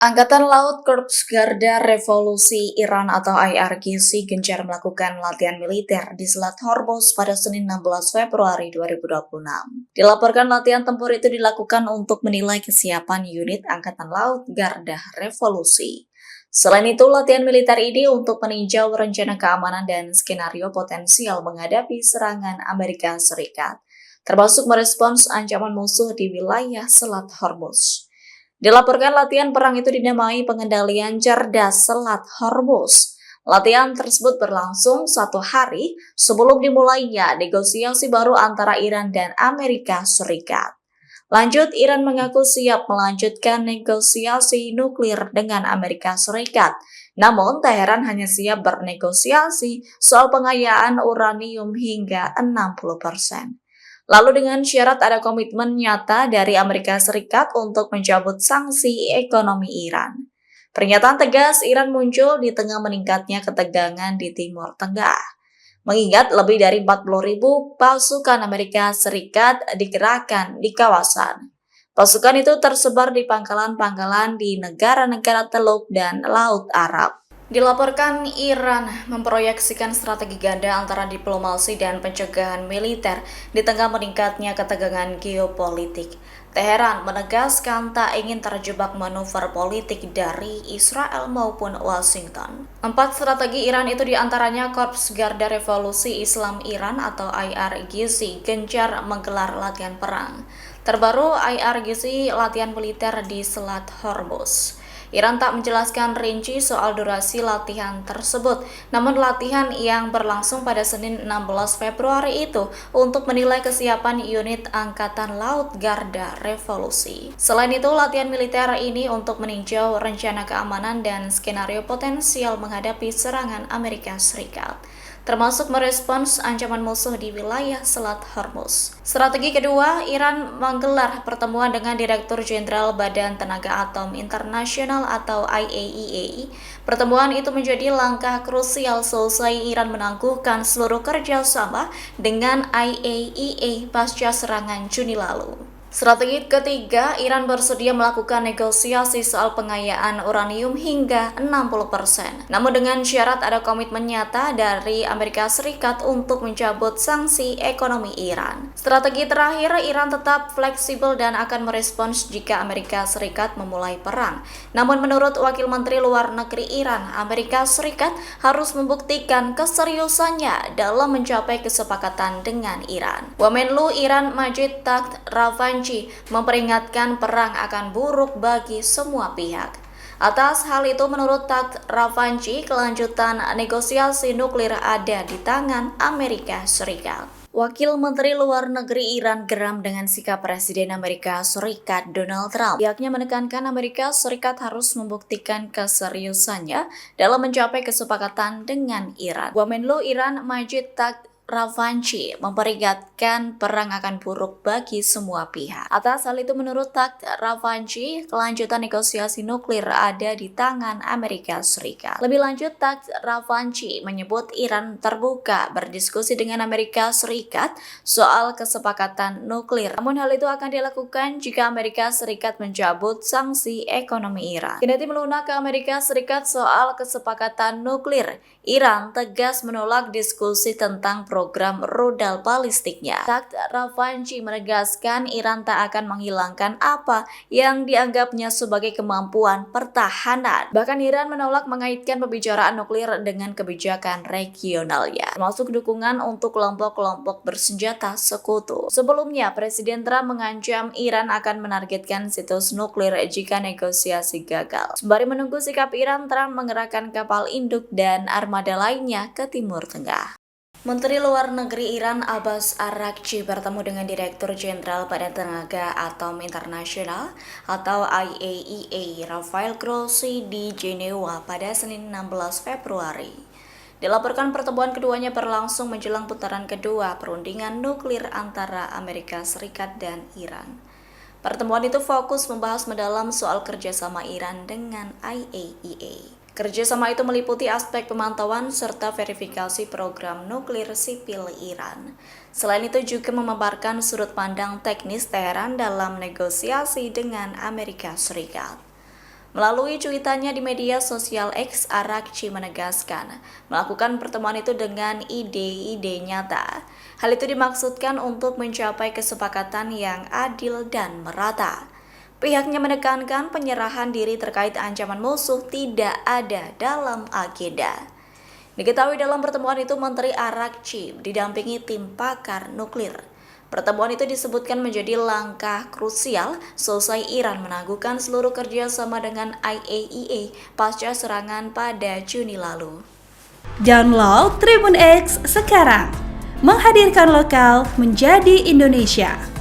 Angkatan Laut Korps Garda Revolusi Iran atau IRGC gencar melakukan latihan militer di Selat Hormuz pada Senin 16 Februari 2026. Dilaporkan latihan tempur itu dilakukan untuk menilai kesiapan unit Angkatan Laut Garda Revolusi. Selain itu, latihan militer ini untuk meninjau rencana keamanan dan skenario potensial menghadapi serangan Amerika Serikat, termasuk merespons ancaman musuh di wilayah Selat Hormuz. Dilaporkan latihan perang itu dinamai pengendalian cerdas Selat Hormuz. Latihan tersebut berlangsung 1 hari sebelum dimulainya negosiasi baru antara Iran dan Amerika Serikat. Lanjut, Iran mengaku siap melanjutkan negosiasi nuklir dengan Amerika Serikat. Namun, Teheran hanya siap bernegosiasi soal pengayaan uranium hingga 60%. Lalu dengan syarat ada komitmen nyata dari Amerika Serikat untuk mencabut sanksi ekonomi Iran. Pernyataan tegas Iran muncul di tengah meningkatnya ketegangan di Timur Tengah. Mengingat lebih dari 40.000 pasukan Amerika Serikat dikerahkan di kawasan. Pasukan itu tersebar di pangkalan-pangkalan di negara-negara Teluk dan Laut Arab. Dilaporkan Iran memproyeksikan strategi ganda antara diplomasi dan pencegahan militer di tengah meningkatnya ketegangan geopolitik. Teheran menegaskan tak ingin terjebak manuver politik dari Israel maupun Washington. 4 strategi Iran itu diantaranya Korps Garda Revolusi Islam Iran atau IRGC gencar menggelar latihan perang. Terbaru IRGC latihan militer di Selat Hormuz. Iran tak menjelaskan rinci soal durasi latihan tersebut, namun latihan yang berlangsung pada Senin 16 Februari itu untuk menilai kesiapan unit Angkatan Laut Garda Revolusi. Selain itu, latihan militer ini untuk meninjau rencana keamanan dan skenario potensial menghadapi serangan Amerika Serikat, termasuk merespons ancaman musuh di wilayah Selat Hormuz. Strategi kedua, Iran menggelar pertemuan dengan Direktur Jenderal Badan Tenaga Atom Internasional atau IAEA. Pertemuan itu menjadi langkah krusial selesai Iran menangguhkan seluruh kerjasama dengan IAEA pasca serangan Juni lalu. Strategi ketiga, Iran bersedia melakukan negosiasi soal pengayaan uranium hingga 60%. Namun dengan syarat ada komitmen nyata dari Amerika Serikat untuk mencabut sanksi ekonomi Iran. Strategi terakhir, Iran tetap fleksibel dan akan merespons jika Amerika Serikat memulai perang. Namun menurut Wakil Menteri Luar Negeri Iran, Amerika Serikat harus membuktikan keseriusannya dalam mencapai kesepakatan dengan Iran. Wamenlu Iran Majid Takht Ravanchi memperingatkan perang akan buruk bagi semua pihak. Atas hal itu, menurut Takht Ravanchi, kelanjutan negosiasi nuklir ada di tangan Amerika Serikat. Wakil Menteri Luar Negeri Iran geram dengan sikap Presiden Amerika Serikat Donald Trump. Pihaknya menekankan Amerika Serikat harus membuktikan keseriusannya dalam mencapai kesepakatan dengan Iran. Wamenlu Iran Majid Takht Ravanchi memperingatkan perang akan buruk bagi semua pihak. Atas hal itu, menurut Takht Ravanchi, kelanjutan negosiasi nuklir ada di tangan Amerika Serikat. Lebih lanjut, Takht Ravanchi menyebut Iran terbuka berdiskusi dengan Amerika Serikat soal kesepakatan nuklir. Namun hal itu akan dilakukan jika Amerika Serikat mencabut sanksi ekonomi Iran. Kendati melunak ke Amerika Serikat soal kesepakatan nuklir, Iran tegas menolak diskusi tentang program rudal balistiknya. Takht Ravanchi menegaskan Iran tak akan menghilangkan apa yang dianggapnya sebagai kemampuan pertahanan. Bahkan Iran menolak mengaitkan pembicaraan nuklir dengan kebijakan regionalnya, termasuk dukungan untuk kelompok-kelompok bersenjata sekutu. Sebelumnya, Presiden Trump mengancam Iran akan menargetkan situs nuklir jika negosiasi gagal. Sembari menunggu sikap Iran, Trump mengerahkan kapal induk dan armada lainnya ke Timur Tengah. Menteri Luar Negeri Iran Abbas Araghchi bertemu dengan Direktur Jenderal Badan Tenaga Atom Internasional atau IAEA Rafael Grossi di Jenewa pada Senin 16 Februari. Dilaporkan pertemuan keduanya berlangsung menjelang putaran kedua perundingan nuklir antara Amerika Serikat dan Iran. Pertemuan itu fokus membahas mendalam soal kerjasama Iran dengan IAEA. Kerjasama itu meliputi aspek pemantauan serta verifikasi program nuklir sipil Iran. Selain itu juga memaparkan sudut pandang teknis Teheran dalam negosiasi dengan Amerika Serikat. Melalui cuitannya di media sosial X, Arakci menegaskan melakukan pertemuan itu dengan ide-ide nyata. Hal itu dimaksudkan untuk mencapai kesepakatan yang adil dan merata. Pihaknya menekankan penyerahan diri terkait ancaman musuh tidak ada dalam agenda. Diketahui dalam pertemuan itu Menteri Arakci didampingi tim pakar nuklir. Pertemuan itu disebutkan menjadi langkah krusial selesai Iran menangguhkan seluruh kerjasama dengan IAEA pasca serangan pada Juni lalu. Download Tribun X sekarang, menghadirkan lokal menjadi Indonesia.